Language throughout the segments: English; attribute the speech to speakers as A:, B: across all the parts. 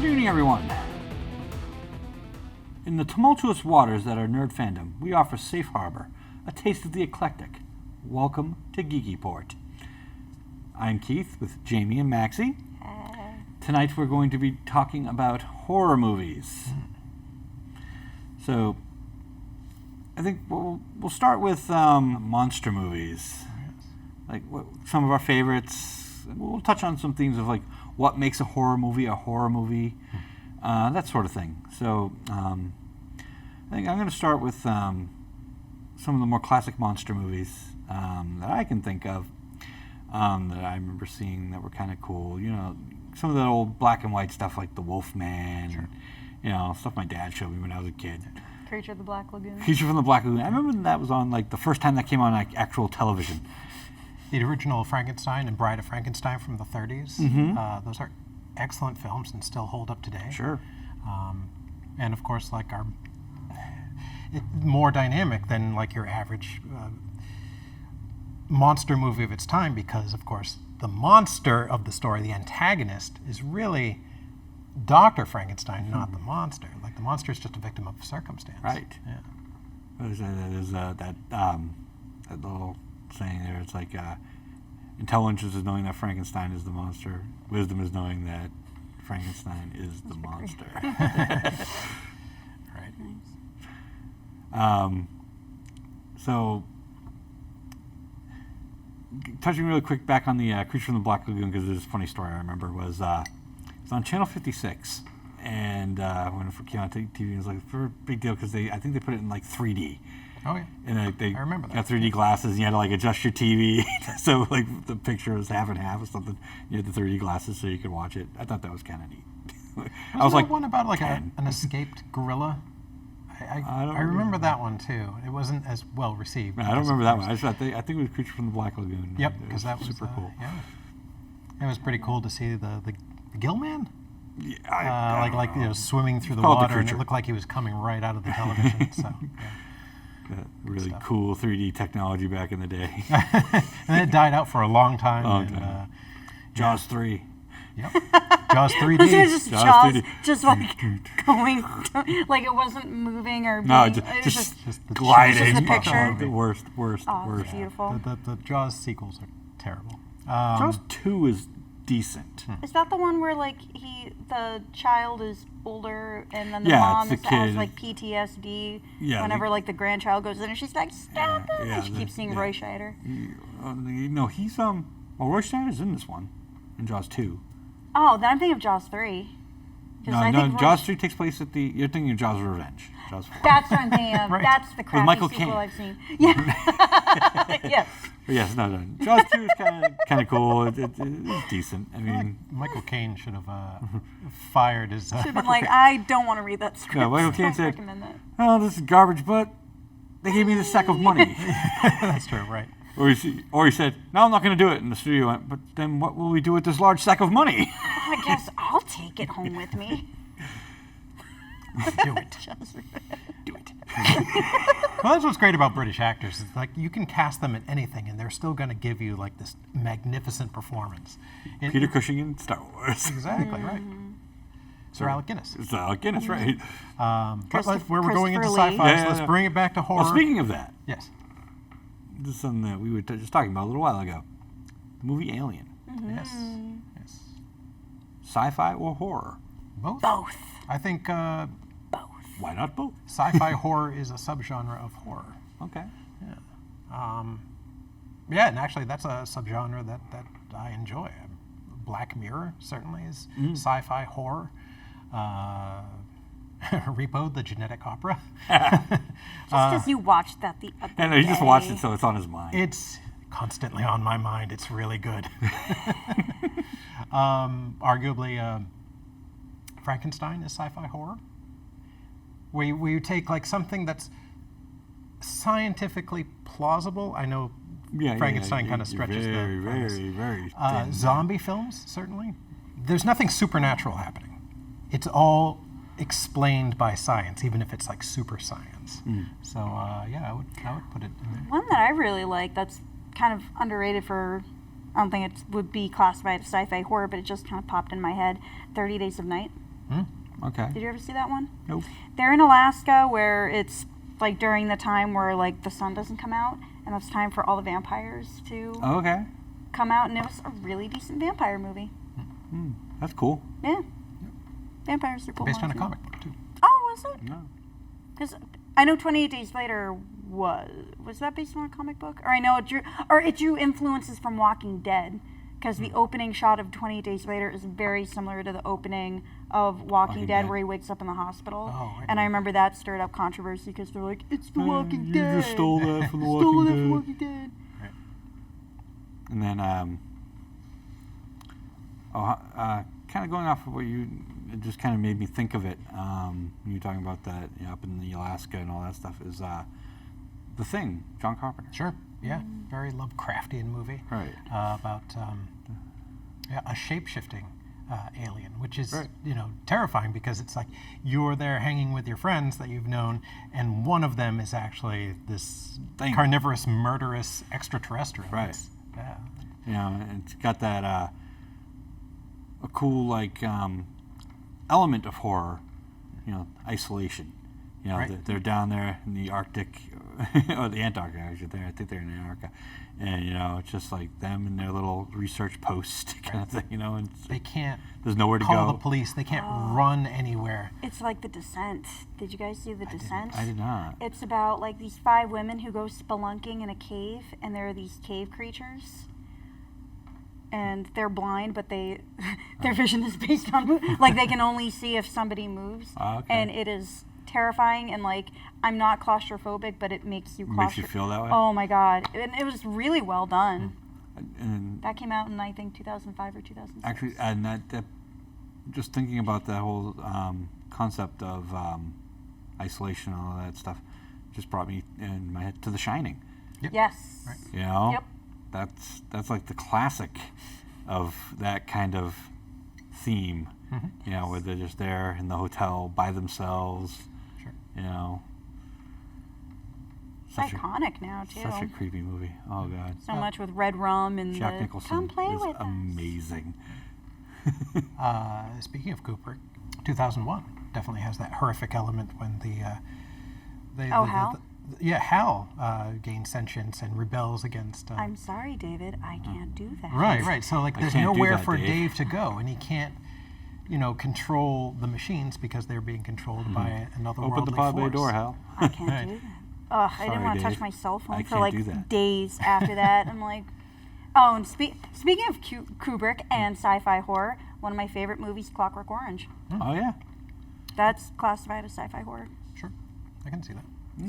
A: Good evening, everyone. In the tumultuous waters that are nerd fandom, we offer safe harbor, a taste of the eclectic. Welcome to Geeky Port. I'm Keith with Jamie and Maxie. Tonight we're going to be talking about horror movies. So, I think we'll start with monster movies. Like some of our favorites. We'll touch on some things of like what makes a horror movie, that sort of thing. So, I think I'm going to start with some of the more classic monster movies that I can think of that I remember seeing that were kind of cool. You know, some of the old black and white stuff like The Wolfman,
B: Sure.
A: You know, stuff my dad showed me when I was a kid.
C: Creature of the Black Lagoon.
A: Creature from the Black Lagoon. I remember when that was on like the first time that came on like actual television.
B: The original Frankenstein and Bride of Frankenstein from the 30s.
A: Mm-hmm.
B: Those are excellent films and still hold up today.
A: Sure.
B: And of course, like more dynamic than like your average monster movie of its time, because of course the monster of the story, the antagonist, is really Dr. Frankenstein, not the monster. Like the monster is just a victim of circumstance.
A: Right.
B: Yeah.
A: There's that little saying there. It's like intelligence is knowing that Frankenstein is the monster. Wisdom is knowing that Frankenstein is the monster.
B: Right.
C: Nice.
A: So, touching really quick back on the Creature from the Black Lagoon, because there's a funny story I remember, was it's on Channel 56, and when it came on TV, it was like a big deal because I think they put it in like 3D.
B: Oh yeah.
A: And they
B: I remember that.
A: got 3D glasses, and you had to like adjust your TV so like the picture was half and half or something. You had the 3D glasses so you could watch it. I thought that was kind of neat. I was
B: there
A: like
B: one about like
A: 10.
B: an escaped gorilla.
A: I don't
B: I remember that one too. It wasn't as well received.
A: No, I don't remember that one. I think it was Creature from the Black Lagoon.
B: Yep,
A: It
B: because that was
A: super cool.
B: Yeah, it was pretty cool to see the gill man.
A: Yeah, I don't
B: Like
A: know.
B: swimming through the
A: Called the
B: water, and it
A: creature.
B: looked like he was coming right out of the television. So,
A: Really
B: stuff.
A: cool 3D technology back in the day.
B: and then it died out for a long time.
A: Long
B: and,
A: time. Jaws 3.
B: Yep. Jaws 3D.
C: Was it just
A: Jaws
C: Jaws
A: 3D.
C: just like going, like it wasn't moving or
A: No,
C: being, it was
A: just
B: the
A: gliding.
C: Just a picture.
A: The worst.
C: Oh, it's
A: worst.
C: beautiful.
B: The Jaws sequels are terrible.
A: Jaws 2 is decent.
C: Is that the one where like the child is older and then the
A: Yeah,
C: mom
A: it's the
C: has
A: kid.
C: like PTSD
A: Yeah,
C: whenever like the grandchild goes in and she's like, stop it!
A: yeah,
C: And she keeps seeing
A: yeah.
C: Roy Scheider.
A: No, he's well, Roy Schneider's in this one, in Jaws 2.
C: Oh, then I'm thinking of Jaws 3. 'Cause I
A: No,
C: think Roy
A: Jaws 3 takes place at you're thinking of Jaws Revenge. Jaws 4.
C: That's what I'm thinking of.
B: Right.
C: That's the crappy
A: Michael
C: sequel
A: Caine.
C: I've seen. Yeah. Yes.
A: But yes, no. Jaws 2 is kind of cool. It's decent. I mean,
B: Michael Caine should have fired his.
C: Should have been like, I don't want to read that script.
A: Yeah, Michael Caine
C: Don't
A: said,
C: recommend that.
A: oh, this is garbage, but they gave me this sack of money.
B: That's true, right?
A: Or he said, no, I'm not going to do it. And the studio went, but then what will we do with this large sack of money?
C: I guess I'll take it home with me.
B: Do it. Do it. Well, that's what's great about British actors. It's like you can cast them in anything, and they're still going to give you like this magnificent performance.
A: Peter Cushing in Star Wars.
B: Exactly right. Sir Alec Guinness.
A: It's Alec Guinness, right?
B: But like, where we're going into
C: Christopher
B: sci-fi,
C: Lee.
A: Yeah,
B: let's bring it back to horror.
A: Well, speaking of that,
B: Yes.
A: this is something that we were just talking about a little while ago. The movie Alien.
B: Yes. Yes.
A: Sci-fi or horror?
B: Both.
C: Both.
B: I think
C: Both.
A: Why not both?
B: sci-fi horror is a subgenre of horror.
A: Okay.
B: Yeah, and actually that's a subgenre that I enjoy. Black Mirror certainly is sci-fi horror. Repo, the genetic opera.
C: Just because you watched that the other
A: Yeah, no, he just
C: day.
A: watched it, so it's on his mind.
B: It's constantly on my mind. It's really good. Arguably, Frankenstein is sci-fi horror. Where you take like something that's scientifically plausible. I know Frankenstein kind of stretches
A: very,
B: the premise.
A: very thin.
B: Zombie films, certainly. There's nothing supernatural happening. It's all explained by science, even if it's like super science. So yeah, I would put it in there.
C: One that I really like that's kind of underrated for, I don't think it would be classified as sci-fi horror, but it just kind of popped in my head, 30 Days of Night.
A: Okay.
C: Did you ever see that one?
A: Nope.
C: They're in Alaska where it's like during the time where like the sun doesn't come out, and it's time for all the vampires to
A: Oh, okay.
C: come out, and it was a really decent vampire movie.
A: That's cool.
C: Yeah. Vampires are cool.
B: Based on a
C: too.
B: comic book, too.
C: Oh, was it?
A: No.
C: Because I know 28 Days Later was that based on a comic book? Or I know it drew influences from Walking Dead, because the opening shot of 28 Days Later is very similar to the opening of Walking Dead, where he wakes up in the hospital.
B: Oh,
C: and I remember that stirred up controversy because they're like, it's The Walking
A: You
C: Dead.
A: just stole that from The
C: Stole that
A: Walking
C: from
A: Dead.
C: Walking Dead.
A: And then, kind of going off of what it just kind of made me think of it. When you were talking about that, up in the Alaska and all that stuff, is The Thing, John Carpenter.
B: Sure. Yeah. Very Lovecraftian movie.
A: Right.
B: About a shape-shifting alien, which is
A: Right.
B: terrifying, because it's like you're there hanging with your friends that you've known, and one of them is actually this
A: Thing.
B: carnivorous, murderous extraterrestrial.
A: Right.
B: Yeah.
A: And it's got that a cool element of horror, isolation.
B: Right.
A: They're down there in the Arctic, or the Antarctic, actually. I think they're in Antarctica. And, it's just like them and their little research post kind of thing, and
B: They can't
A: there's nowhere to
B: call
A: go.
B: the police. They can't run anywhere.
C: It's like The Descent. Did you guys see The Descent?
A: I did not.
C: It's about like these 5 women who go spelunking in a cave, and there are these cave creatures. And they're blind, but their vision is based on like they can only see if somebody moves.
A: Okay.
C: And it is terrifying, and like I'm not claustrophobic, but it makes you
A: Makes you feel that way?
C: Oh my god. And it was really well done.
A: And
C: That came out in I think 2005 or 2006.
A: actually, and that just thinking about that whole concept of isolation and all that stuff just brought me in my head to The Shining.
C: Yes.
B: Right.
C: Yep.
A: That's like the classic of that kind of theme. Where they're just there in the hotel by themselves.
B: Sure.
C: It's iconic now too.
A: Such a creepy movie. Oh god.
C: So much with red rum and
A: Jack
C: the
A: Nicholson
C: come play
A: is
C: with us.
A: amazing.
B: Speaking of Kubrick, 2001 definitely has that horrific element when
C: Hal?
B: Hal gains sentience and rebels against.
C: I'm sorry, David. I can't do that.
B: Right. So like, there's
A: can't do
B: nowhere
A: that,
B: for
A: Dave.
B: Dave to go, and he can't, control the machines because they're being controlled by another
A: Open the
B: worldly
A: pod bay
B: force.
A: door, Hal.
C: I can't
B: Right.
C: do that. Ugh, I
A: Sorry,
C: didn't want to touch
A: Dave.
C: my cell phone
A: I
C: for
A: can't
C: like
A: do that.
C: days after that. I'm like, oh, and speaking of Kubrick and sci-fi horror, one of my favorite movies, Clockwork Orange.
A: Oh yeah.
C: That's classified as sci-fi horror.
B: Sure, I can see that.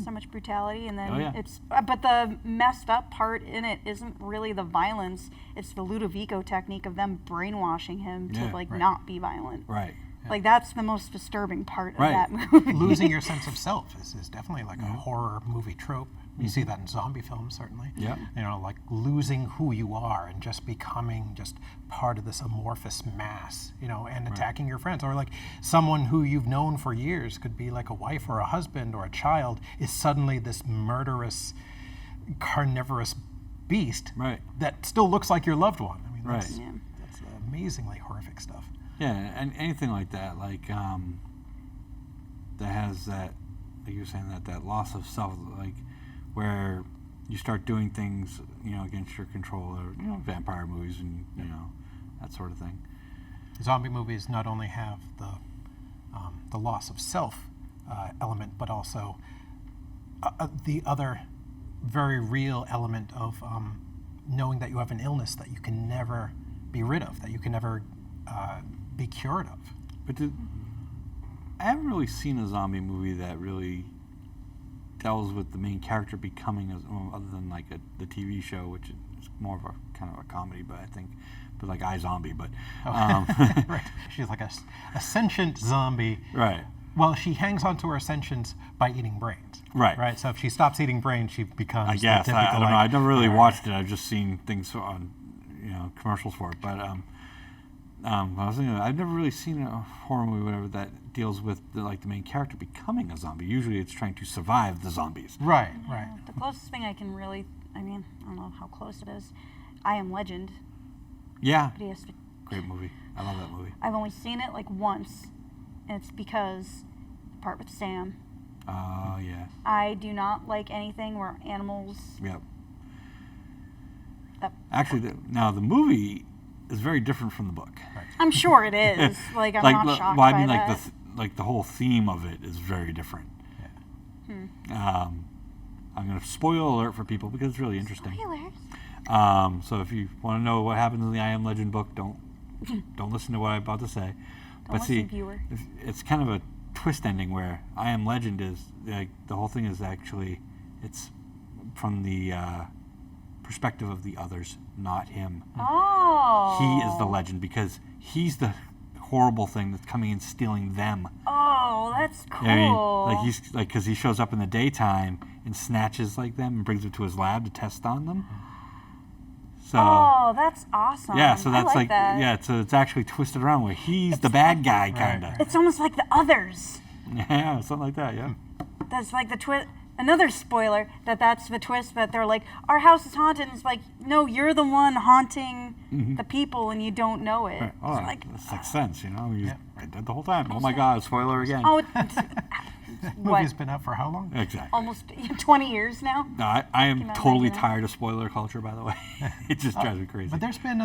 C: So much brutality, and then
A: Oh, yeah.
C: it's but the messed up part in it isn't really the violence. It's the Ludovico technique of them brainwashing him to
A: Yeah,
C: like
B: right.
C: not be violent.
A: Right.
C: Like that's the most disturbing part
A: Right.
C: of that movie.
B: Losing your sense of self is definitely like a horror movie trope. You see that in zombie films, certainly.
A: Yeah.
B: Like losing who you are and just becoming just part of this amorphous mass, and attacking your friends. Or like someone who you've known for years, could be like a wife or a husband or a child, is suddenly this murderous, carnivorous beast
A: Right.
B: that still looks like your loved one. I mean,
A: Right.
B: that's,
C: Yeah.
B: that's amazingly horrific stuff.
A: Yeah, and anything like that, like that has that, like you were saying, that loss of self, like where you start doing things, against your control, or vampire movies and that sort of thing.
B: Zombie movies not only have the loss of self element, but also the other very real element of knowing that you have an illness that you can never be rid of, that you can never be cured of.
A: But I haven't really seen a zombie movie that really deals with the main character becoming, other than like the TV show, which is more of a kind of a comedy, but like iZombie, but
B: Right. She's like a sentient zombie.
A: right.
B: Well, she hangs on to her sentience by eating brains.
A: Right.
B: Right. So if she stops eating brains, she becomes.
A: I guess
B: the
A: I
B: typical,
A: don't know.
B: like,
A: I've never really watched it. I've just seen things on, commercials for it. But I was thinking, I've never really seen a horror movie, whatever, that deals with the main character becoming a zombie. Usually, it's trying to survive the zombies.
B: Right. Right.
C: The closest thing I can really, I don't know how close it is. I Am
A: Yeah,
C: But he has to,
A: great movie. I love that movie.
C: I've only seen it like once, and it's because the part with Sam.
A: Oh, yeah.
C: I do not like anything where animals.
A: Yep.
C: That,
A: Actually, now the movie is very different from the book.
B: Right.
C: I'm sure it is. Like I'm not shocked
A: well, I
C: by
A: mean,
C: that.
A: like the whole theme of it is very different.
B: Yeah.
A: I'm going to spoil alert for people because it's really interesting.
C: Spoilers.
A: So if you want to know what happens in the I Am Legend book, don't listen to what I'm about to say.
C: Don't
A: But see,
C: listen, viewer.
A: it's kind of a twist ending where I Am Legend is like the whole thing is actually it's from the perspective of the others, not him.
C: Oh.
A: He is the legend because he's the horrible thing that's coming and stealing them.
C: Oh, that's cool.
A: I mean, like he's like because he shows up in the daytime and snatches like them and brings them to his lab to test on them. So
C: Oh, that's awesome.
A: yeah, so that's
C: I like that.
A: yeah, so it's actually twisted around where he's the bad guy kind of.
B: right.
C: It's almost like the others.
A: Yeah, something like that. Yeah.
C: That's like the twist. Another spoiler that's the twist that they're like, our house is haunted. And it's like, no, you're the one haunting the people and you don't know it.
A: Right. Oh,
C: It's like,
A: that makes sense, you know. You
B: Yeah.
A: right there the whole time. Oh my God! Spoiler again.
C: oh,
B: Movie's
C: what?
B: been out for how long?
A: Exactly.
C: Almost 20 years now.
A: No, I am
C: Came out
A: totally
C: 99.
A: tired of spoiler culture. By the way, it just drives me crazy.
B: But there's been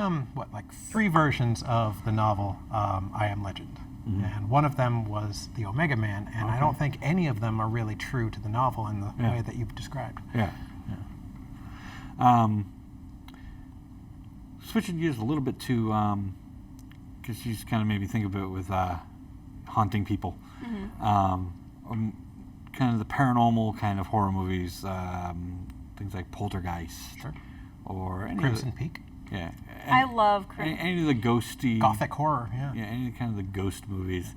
B: like 3 versions of the novel I Am Legend, and one of them was the Omega Man, and I don't think any of them are really true to the novel in the way that you've described.
A: Yeah. Switching gears a little bit to, because you just kind of made me think of it with haunting people. Kind of the paranormal kind of horror movies, things like Poltergeist.
B: Sure.
A: Or any
B: Crimson
A: of the,
B: Peak,
A: yeah.
C: I love
A: any of the ghosty
B: Gothic horror, yeah.
A: Yeah, any kind of the ghost movies.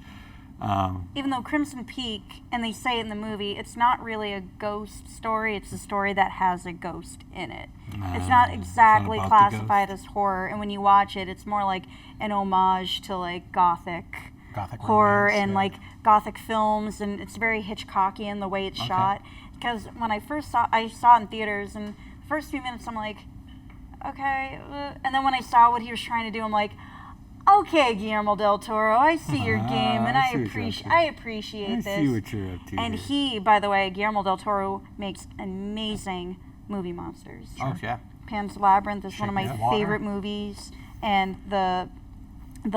C: Even though Crimson Peak, and they say it in the movie, it's not really a ghost story. It's a story that has a ghost in it. It's not exactly
A: about the
C: classified as horror. And when you watch it, it's more like an homage to like Gothic horror
B: romance,
C: and
B: yeah.
C: like Gothic films, and it's very Hitchcockian the way it's shot. Because when I saw it in theaters, and the first few minutes I'm like, okay, and then when I saw what he was trying to do, I'm like, okay, Guillermo del Toro, I see your game, and I appreciate
A: I
C: this.
A: see what you're up to.
C: And
A: here.
C: he, by the way, Guillermo del Toro makes amazing movie monsters.
A: Oh yeah.
C: Pan's Labyrinth is one of my
B: Shape of Water.
C: favorite movies, and the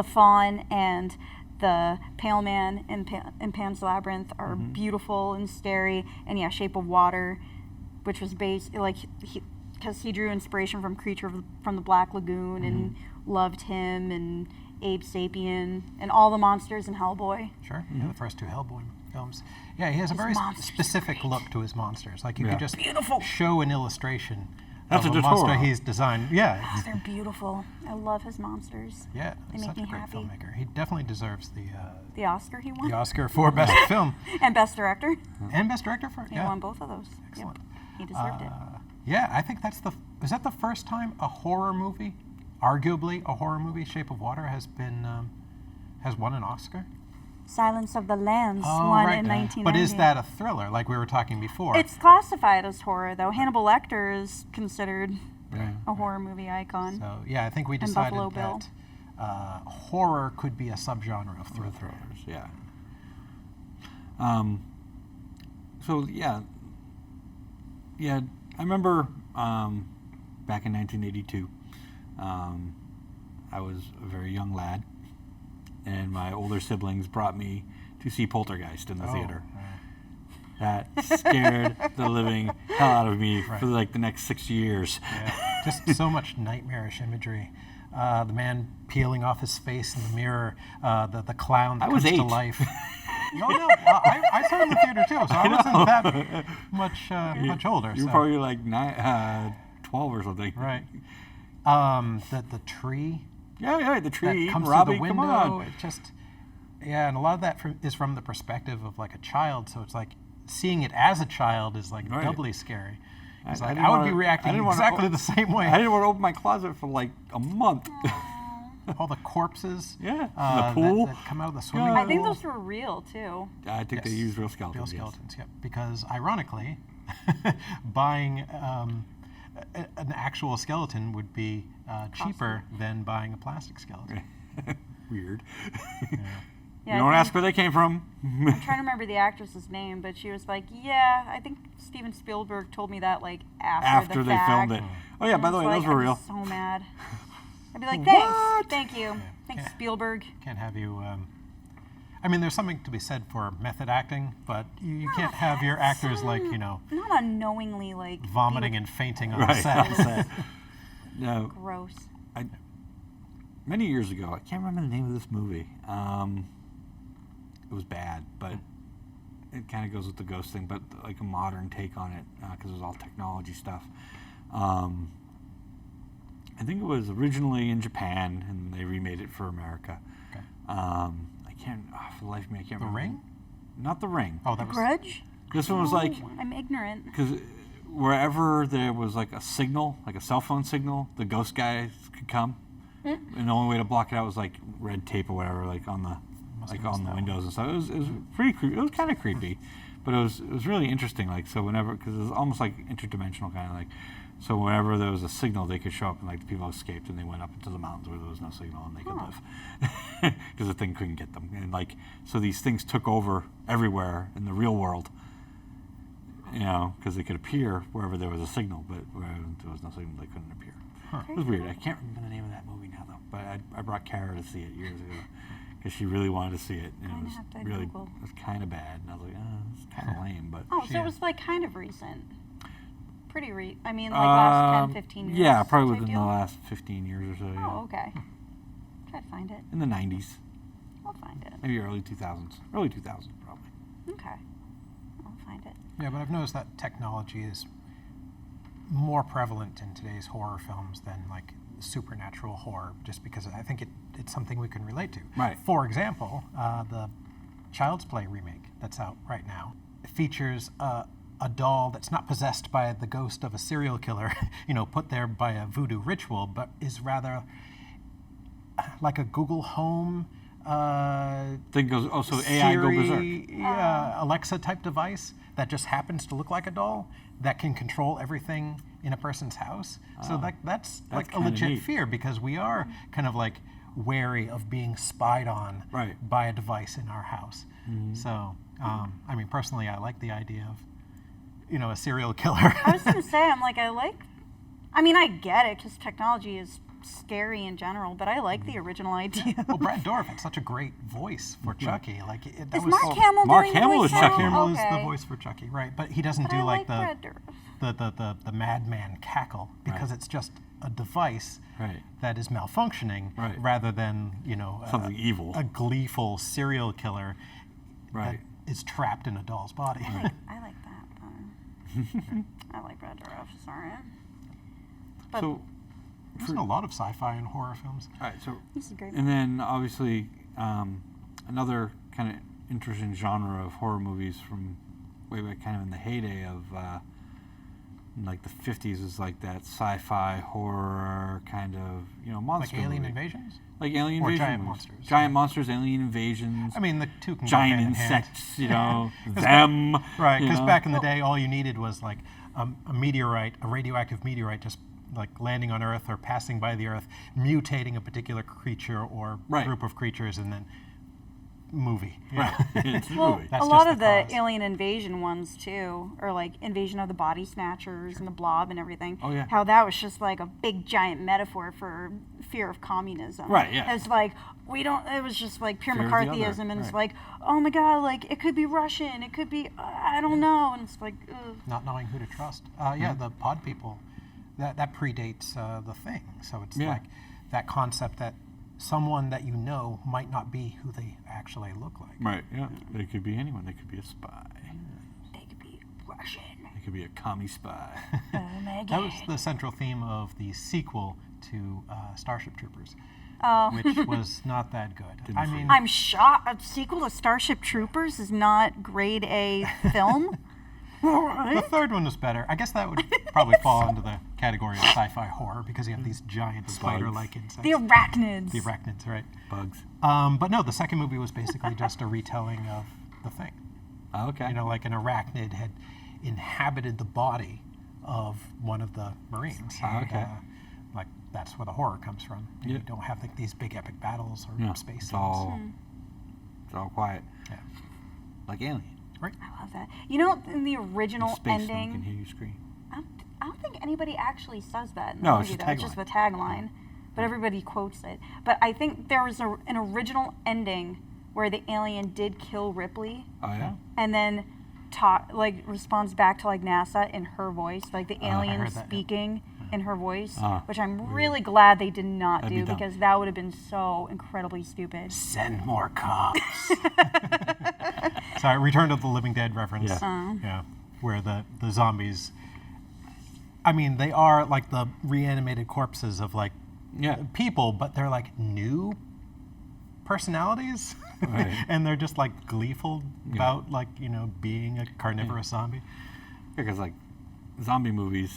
C: Fawn and the Pale Man in Pan's Labyrinth are beautiful and scary. And yeah, Shape of Water, which was based like because he drew inspiration from Creature from the Black Lagoon and loved him, and Abe Sapien and all the monsters in Hellboy.
B: Sure, yeah, the first 2 Hellboy films. Yeah, he has a very
C: monsters are
B: specific look to his monsters. Like you could just
C: Beautiful.
B: show an illustration
A: That's
B: of
A: a
B: a monster
A: Toro.
B: he's designed. Yeah,
C: They're beautiful. I love his monsters.
B: yeah,
C: They
B: he's
C: make
B: such a
C: me
B: great
C: happy.
B: filmmaker. He definitely deserves
C: The Oscar he won,
B: the Oscar for Best Film
C: and Best Director.
B: and Best Director for
C: He
B: yeah.
C: won both of those.
B: Excellent.
C: Yep. He deserved it.
B: Yeah, I think is that the first time a horror movie, arguably a horror movie, Shape of Water, has won an Oscar?
C: Silence of the Lambs won in 1990.
B: But is that a thriller, like we were talking before?
C: It's classified as horror, though. Hannibal Lecter is considered
A: Yeah.
C: a horror movie icon.
B: So yeah, I think we
C: And
B: decided
C: Buffalo Bill.
B: that horror could be a subgenre of thriller.
A: Thrillers, yeah. So yeah, I remember back in 1982. I was a very young lad, and my older siblings brought me to see Poltergeist in the theater. That scared the living hell out of me for like the next 6 years.
B: Yeah, just so much nightmarish imagery. The man peeling off his face in the mirror, the clown that
A: I was
B: comes to
A: 8.
B: life. No, I saw it in the theater too, so I wasn't that much older.
A: You were
B: so.
A: probably like 12 or something.
B: Right. The tree
A: Yeah, the
B: that
A: tree.
B: comes
A: Robbie,
B: through the
A: come
B: window.
A: on.
B: It just, yeah, and a lot of that is from the perspective of like a child. So it's like seeing it as a child is like
A: Right.
B: doubly scary. It's
A: I
B: like
A: didn't
B: I would
A: wanna-
B: be
A: I
B: reacting
A: didn't wanna
B: exactly the same way.
A: I didn't want to open my closet for like a month.
B: All the corpses.
A: Yeah,
B: that-
A: the pool.
B: that come out of the swimming
A: Yeah.
C: I think
B: pool.
C: those were real, too.
A: I think they
B: Yes.
A: use real skeletons.
B: Real
A: yes.
B: skeletons, yeah. Because ironically, buying an actual skeleton would be cheaper than buying a plastic skeleton.
A: Weird.
C: Yeah,
A: you
C: I
A: don't
C: think-
A: ask where they came from.
C: I'm trying to remember the actress's name, but she was like, yeah, I think Steven Spielberg told me that like after
A: After
C: the
A: they
C: fact.
A: filmed it. Oh yeah,
C: And
A: by
C: I
A: the
C: was
A: way,
C: like,
A: those were
C: I'd
A: real.
C: be so mad. I'd be like, thanks,
A: What?
C: thank you, thanks
B: Yeah.
C: Spielberg.
B: Can't have you. I mean, there's something to be said for method acting, but you can't have your actors like
C: Not unknowingly like
B: vomiting
C: be
B: and fainting on
A: Right.
B: the set.
A: No,
C: gross.
A: many years ago, I can't remember the name of this movie. It was bad, but it kind of goes with the ghost thing, but like a modern take on it because it was all technology stuff. I think it was originally in Japan, and they remade it for America.
B: Okay.
A: I can't, for the life of me, I can't
B: The
A: remember.
B: Ring?
A: Not The Ring.
B: Oh, that was.
C: Grudge?
A: This one was like,
C: Oh, I'm ignorant.
A: because wherever there was like a signal, like a cell phone signal, the ghost guys could come. And the only way to block it out was like red tape or whatever, like on the
B: Must
A: like
B: have missed
A: on the
B: that
A: windows and stuff. It was pretty creepy. It was kind of creepy, but it was really interesting. Like so, whenever because it was almost like interdimensional kind of like. So whenever there was a signal, they could show up and like the people escaped and they went up into the mountains where there was no signal and they could live because the thing couldn't get them. And like so, these things took over everywhere in the real world. You know, because they could appear wherever there was a signal, but where there was no signal, they couldn't appear. It was weird. I can't remember the name of that movie now, though. But I brought Kara to see it years ago because she really wanted to see it, and
C: I'm
A: it
C: gonna have to
A: was really
C: Google.
A: it was kind of bad. And I was like, it's kind of lame, but
C: Oh, so
B: Yeah.
C: it was like kind of recent. Pretty I mean, like last 10, 15 years.
A: yeah, probably
C: type
A: within the
C: deal?
A: last 15 years or so. Yeah,
C: Oh, okay. Try to find it.
A: in the 90s,
C: I'll find it.
A: maybe early 2000s, probably.
C: Okay. I'll find it.
B: Yeah, but I've noticed that technology is more prevalent in today's horror films than like supernatural horror, just because I think it's something we can relate to.
A: Right.
B: For example, the Child's Play remake that's out right now features a doll that's not possessed by the ghost of a serial killer, put there by a voodoo ritual, but is rather like a Google Home.
A: Thing goes. Oh, so AI go berserk.
B: Siri, yeah, Alexa type device that just happens to look like a doll that can control everything in a person's house. So that's like a
A: kinda
B: legit
A: neat.
B: fear because we are kind of like wary of being spied on
A: Right.
B: by a device in our house. So, I mean, personally, I like the idea of, a serial killer.
C: I was gonna say, I mean, I get it because technology is scary in general, but I like the original idea.
B: Well, Brad Dourif had such a great voice for Chucky. Like that
C: Is
B: was
C: Mark
B: so-
C: Hamill
A: Mark
C: doing the
A: Hamill
C: voice
A: is
C: now?
A: Chucky.
B: Hamill is the
C: Okay.
B: voice for Chucky, right? But he doesn't
C: But
B: do
C: I
B: like
C: Brad
B: the
C: Dourif.
B: the madman cackle because
A: Right.
B: it's just a device
A: Right.
B: that is malfunctioning
A: Right.
B: rather than
A: Something evil.
B: a gleeful serial killer
A: Right.
B: that is trapped in a doll's body.
C: I like that. I like Brad Dourif. Sorry. But
A: So,
B: There's a lot of sci-fi and horror films.
A: all right. So
C: this is great.
A: And then obviously another kind of interesting genre of horror movies from way back kind of in the heyday of in like the 50s is like that sci-fi horror kind of monster
B: Like Alien
A: movie.
B: Invasions?
A: Like alien
B: Or
A: invasion
B: giant
A: movies.
B: monsters.
A: Giant monsters, alien invasions,
B: I mean, the two can
A: giant
B: go hand in hand.
A: insects, them.
B: Right,
A: you
B: because
A: know.
B: back in the day, all you needed was like a meteorite, a radioactive meteorite, just like landing on Earth or passing by the Earth, mutating a particular creature or
A: Right.
B: group of creatures, and then movie.
A: Right. It's a
C: Well,
A: movie.
B: That's
C: a lot
B: just
C: of
B: the
C: the
B: cause.
C: alien invasion ones too, or like Invasion of the Body Snatchers and the Blob and everything.
A: Oh, yeah.
C: How that was just like a big giant metaphor for fear of communism.
A: Right, yeah.
C: It's like it was just like pure
A: Fear of the other,
C: McCarthyism, and it's
A: right.
C: like, oh my God, like it could be Russian, it could be I don't know, and it's like, ugh.
B: Not knowing who to trust. Yeah, the pod people, that predates the thing. So it's
A: Yeah.
B: like that concept that someone that you know might not be who they actually look like.
A: Right. Yeah. They could be anyone. They could be a spy.
C: They could be Russian.
A: They could be a commie spy.
C: Oh my
B: That
C: God.
B: was the central theme of the sequel to Starship Troopers,
C: Oh.
B: which was not that good.
A: Didn't
B: I
A: see
B: mean,
C: I'm shocked. A sequel to Starship Troopers is not grade A film.
B: the third one was better. I guess that would probably fall into the category of sci-fi horror because you have these giant spider-like insects.
C: The arachnids.
B: The arachnids, right?
A: Bugs.
B: But no, the second movie was basically just a retelling of The Thing.
A: Oh, okay.
B: Like an arachnid had inhabited the body of one of the Marines.
A: Ah, okay.
B: Like that's where the horror comes from.
A: Yeah.
B: You don't have like these big epic battles or
A: Yeah.
B: space
A: It's
B: scenes.
A: all They're all quiet.
B: Yeah.
A: Like Alien.
B: Right.
C: I love that. You know, in the original
A: In space, no one can
C: ending,
A: hear you scream.
C: I don't think anybody actually says that. In
A: No,
C: the
A: it's
C: movie,
A: the
C: though. It's just the tagline, but everybody quotes it. But I think there was an original ending where the alien did kill Ripley,
A: Oh yeah.
C: and then responds back to like NASA in her voice, like the alien
B: heard that, yeah.
C: speaking in her voice,
A: Ah,
C: which I'm really glad they did not
A: That'd be
C: do
A: dumb.
C: because that would have been so incredibly stupid.
B: Send more cops. Sorry, Return of the Living Dead reference.
A: Yeah.
B: Yeah. Where the zombies, I mean, they are like the reanimated corpses of like
A: Yeah.
B: people, but they're like new personalities.
A: Right.
B: And they're just like gleeful about like, being a carnivorous zombie.
A: Because like zombie movies,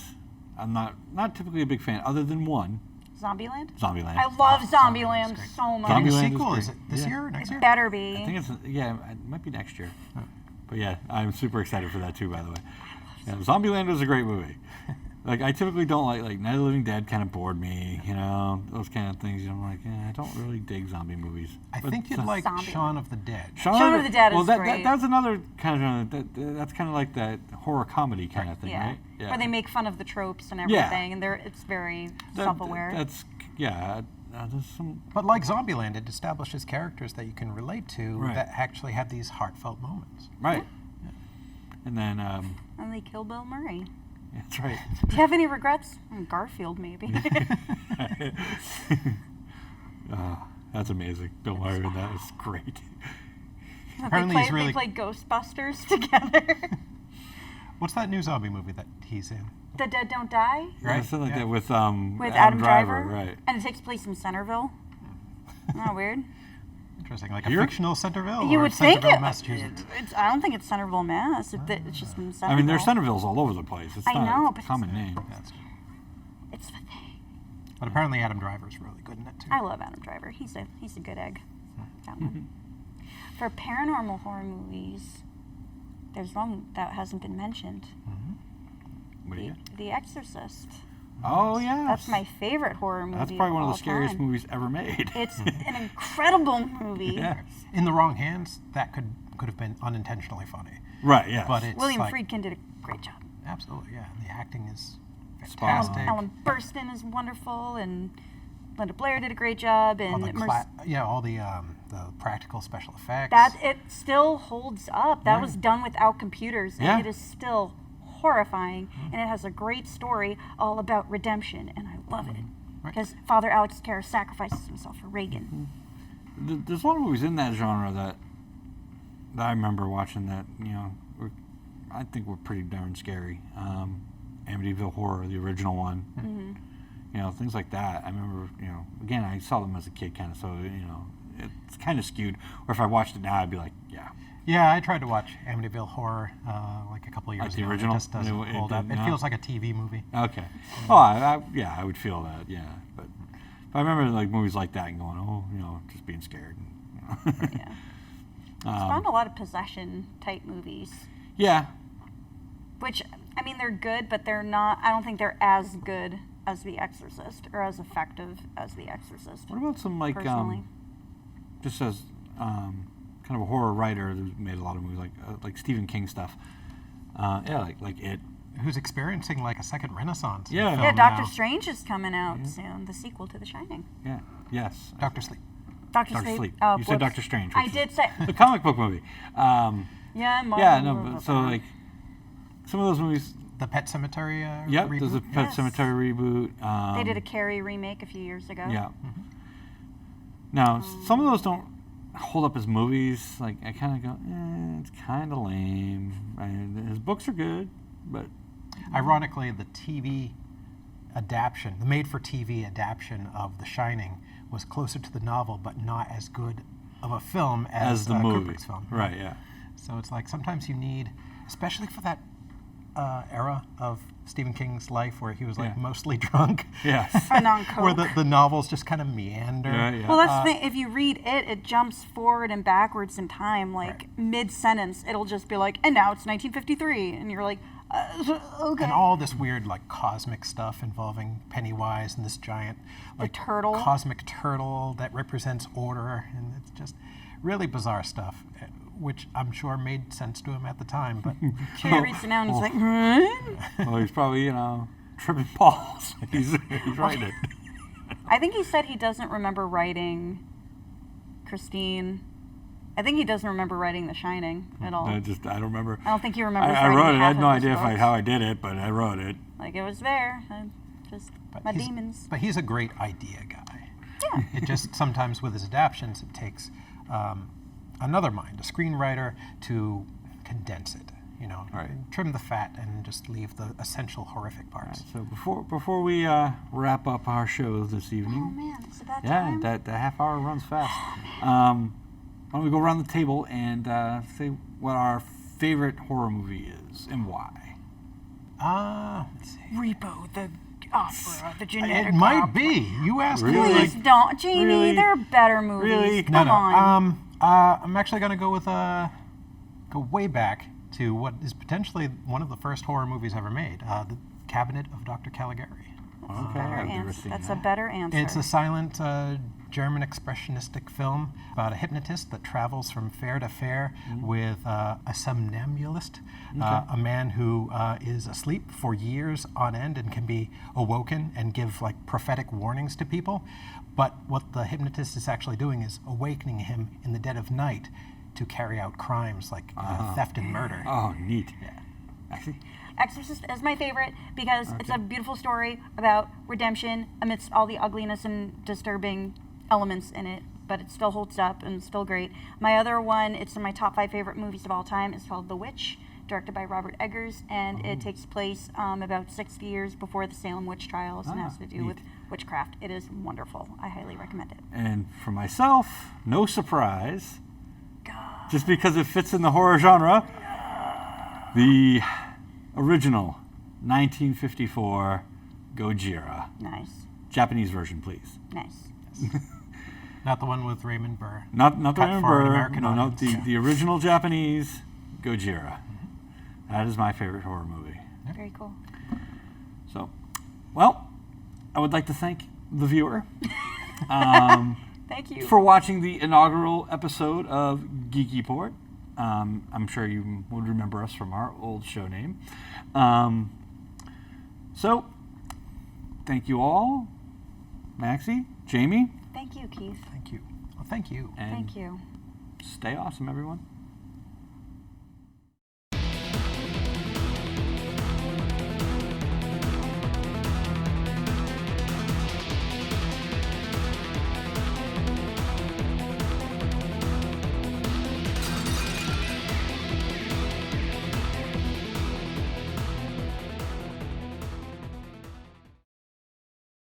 A: I'm not typically a big fan, other than one,
C: Zombieland?
A: Zombieland.
C: I love
B: Zombieland's
C: Zombieland
B: great.
C: so much.
B: Getting a
A: Zombieland is
B: sequel,
A: great.
B: is it this
A: Yeah.
B: year or next year?
C: Better be.
A: I think it's it might be next year. But yeah, I'm super excited for that too. By the way, yeah, Zombieland was a great movie. Like I typically don't like Night of the Living Dead. Kind of bored me, those kind of things. I'm like, I don't really dig zombie movies.
B: I
A: But
B: think you'd like
C: Zombie.
B: Shaun of the Dead.
C: Shaun of the Dead
A: well,
C: is
A: that,
C: great.
A: that's another kind of genre. That's kind of like that horror comedy kind of thing,
C: Yeah.
A: right?
C: Where they make fun of the tropes and
A: Yeah.
C: everything, and it's very
A: That-
C: self-aware.
A: That's there's some.
B: But like Zombieland, it establishes characters that you can relate to
A: Right.
B: that actually have these heartfelt moments.
A: Right. And then,
C: And they kill Bill Murray.
A: that's right.
C: Do you have any regrets? Garfield, maybe.
A: That's amazing. Bill Murray, that was great.
B: Apparently he's really-
C: they play Ghostbusters together.
B: What's that new zombie movie that he's in?
C: The Dead Don't Die
B: Right,
A: Something like
B: yeah.
A: that with
C: with Adam Driver.
A: Right.
C: And it takes place in Centerville. Isn't that weird?
B: Interesting, like a
A: Here?
B: fictional Centerville
C: You
B: or
C: would think
B: Centerville,
C: it.
B: Massachusetts.
C: I don't think it's Centerville, Mass. It's just in Centerville.
A: I mean, there's Centervilles all over the place. It's
C: I
A: not
C: know,
A: a
C: but
A: common name.
B: That's-
C: It's the thing.
B: But apparently Adam Driver's really good in it too.
C: I love Adam Driver. He's a good egg. That one. For paranormal horror movies, there's one that hasn't been mentioned.
A: What do you?
C: The Exorcist.
A: Oh yeah.
C: That's my favorite horror movie.
A: That's probably one of the
C: all
A: scariest
C: time.
A: movies ever made.
C: It's an incredible movie.
A: Yes.
B: In the wrong hands, that could have been unintentionally funny.
A: Right. Yeah.
B: But it's
C: William
B: like,
C: Friedkin did a great job.
B: absolutely, yeah. And the acting is
A: Spot on.
B: fantastic.
C: Ellen Burstyn is wonderful, and Linda Blair did a great job,
B: all
C: and
B: the all the practical special effects.
C: that it still holds up. That
A: Right.
C: was done without computers, and
A: Yeah.
C: it is still horrifying, and it has a great story all about redemption, and I love it
B: Right.
C: because Father Alex Karras sacrifices himself for Reagan.
A: There's a lot of movies in that genre that I remember watching that I think were pretty darn scary. Amityville Horror, the original one. Things like that. I remember, again, I saw them as a kid, kind of, so it's kind of skewed. Or if I watched it now, I'd be like, yeah.
B: Yeah, I tried to watch Amityville Horror like a couple of years
A: Like the
B: ago.
A: original?
B: It just doesn't
A: It
B: hold up.
A: did
B: It
A: not?
B: feels like a TV movie.
A: Okay. Oh, I would feel that, yeah. But I remember like movies like that and going, just being scared.
C: Yeah, spawned a lot of possession type movies,
A: Yeah.
C: which I mean they're good, but they're not. I don't think they're as good as The Exorcist or as effective as The Exorcist.
A: What about some like
C: Personally.
A: just as kind of a horror writer who's made a lot of movies like Stephen King stuff? Like It.
B: Who's experiencing like a second renaissance. in
A: Yeah.
B: film
C: Yeah, Doctor
B: now.
C: Strange is coming out soon, the sequel to The Shining.
A: Yeah. Yes.
B: Doctor Sleep.
C: Doctor
A: Dr.
C: Sleep.
A: Sleep.
C: Oh,
A: You said
C: whoops.
A: Doctor Strange.
C: I
A: which
C: did
A: is
C: say.
A: the comic book movie.
C: Yeah,
A: Yeah. No. But so like some of those movies.
B: The Pet Cemetery
A: Yep.
B: reboot.
A: There's a Pet
C: Yes.
A: Cemetery reboot.
C: They did a Carrie remake a few years ago.
A: Yeah. Now, some of those don't hold up as movies. Like, I kind of go, it's kind of lame. His books are good, but
B: Ironically, the TV adaptation, the made-for-TV adaptation of The Shining, was closer to the novel, but not as good of a film as
A: the movie.
B: Kubrick's film.
A: Right, yeah.
B: So it's like sometimes you need, especially for that era of Stephen King's life where he was like
A: Yeah.
B: mostly drunk.
A: Yes.
C: And on
B: Where
C: coke.
B: the novels just kind of meander.
A: Yeah.
C: Well, that's the thing. If you read it jumps forward and backwards in time. Like mid-sentence, it'll just be like, and now it's 1953, and you're like, okay.
B: And all this weird like cosmic stuff involving Pennywise and this giant like
C: turtle.
B: cosmic turtle that represents order, and it's just really bizarre stuff, which I'm sure made sense to him at the time. But
C: He reads it now and he's like, "Hmm?"
A: Well, he's probably, tripping balls. he's writing it.
C: I think he said he doesn't remember writing Christine. I think he doesn't remember writing The Shining at all.
A: I don't remember.
C: I don't think he remembers
A: I
C: writing
A: wrote it. I
C: half
A: had no
C: of his
A: idea
C: books.
A: how I did it, but I wrote it.
C: Like, it was there. My
B: he's-
C: demons.
B: But he's a great idea guy.
C: Yeah.
B: It just sometimes with his adaptions, it takes another mind, a screenwriter, to condense it.
A: Right.
B: Trim the fat and just leave the essential horrific parts.
A: So before we wrap up our show this evening,
C: Oh man, is it that
A: yeah,
C: time?
A: that half hour runs fast. Why don't we go around the table and say what our favorite horror movie is and why?
B: Let's see.
C: Repo, the opera, the genetic
B: It might
C: opera.
B: be. You asked
A: Really?
B: me.
C: Please don't, Jamie.
A: Really?
C: There are better movies.
A: Really?
C: Come on.
B: I'm actually going to go with go way back to what is potentially one of the first horror movies ever made, The Cabinet of Dr. Caligari.
A: Okay,
C: Better
A: I've never
C: answer.
A: seen
C: That's
A: that.
C: a better answer.
B: It's a silent German expressionistic film about a hypnotist that travels from fair to fair with a somnambulist, a man who is asleep for years on end and can be awoken and give like prophetic warnings to people. But what the hypnotist is actually doing is awakening him in the dead of night to carry out crimes like theft and murder.
A: Oh, neat. Actually,
C: Exorcist is my favorite because it's a beautiful story about redemption amidst all the ugliness and disturbing elements in it, but it still holds up and it's still great. My other one, it's in my top 5 favorite movies of all time, is called The Witch, directed by Robert Eggers, and it takes place about 60 years before the Salem witch trials and has to do with witchcraft. It is wonderful. I highly recommend it.
A: and for myself, no surprise, just because it fits in the horror genre, the original 1954 Gojira.
C: Nice.
A: Japanese version, please.
C: Nice.
B: Not the one with Raymond Burr.
A: Not the
B: Cut for an
A: Burr,
B: American
A: no,
B: audience.
A: the original Japanese Gojira. That is my favorite horror movie.
C: Very cool.
A: So, well, I would like to thank the viewer
C: Thank you.
A: for watching the inaugural episode of Geeky Port. I'm sure you would remember us from our old show name. So, thank you all. Maxie, Jamie,
C: Thank you, Keith.
B: Thank you. Well, thank you.
A: and
C: Thank you.
A: stay awesome, everyone.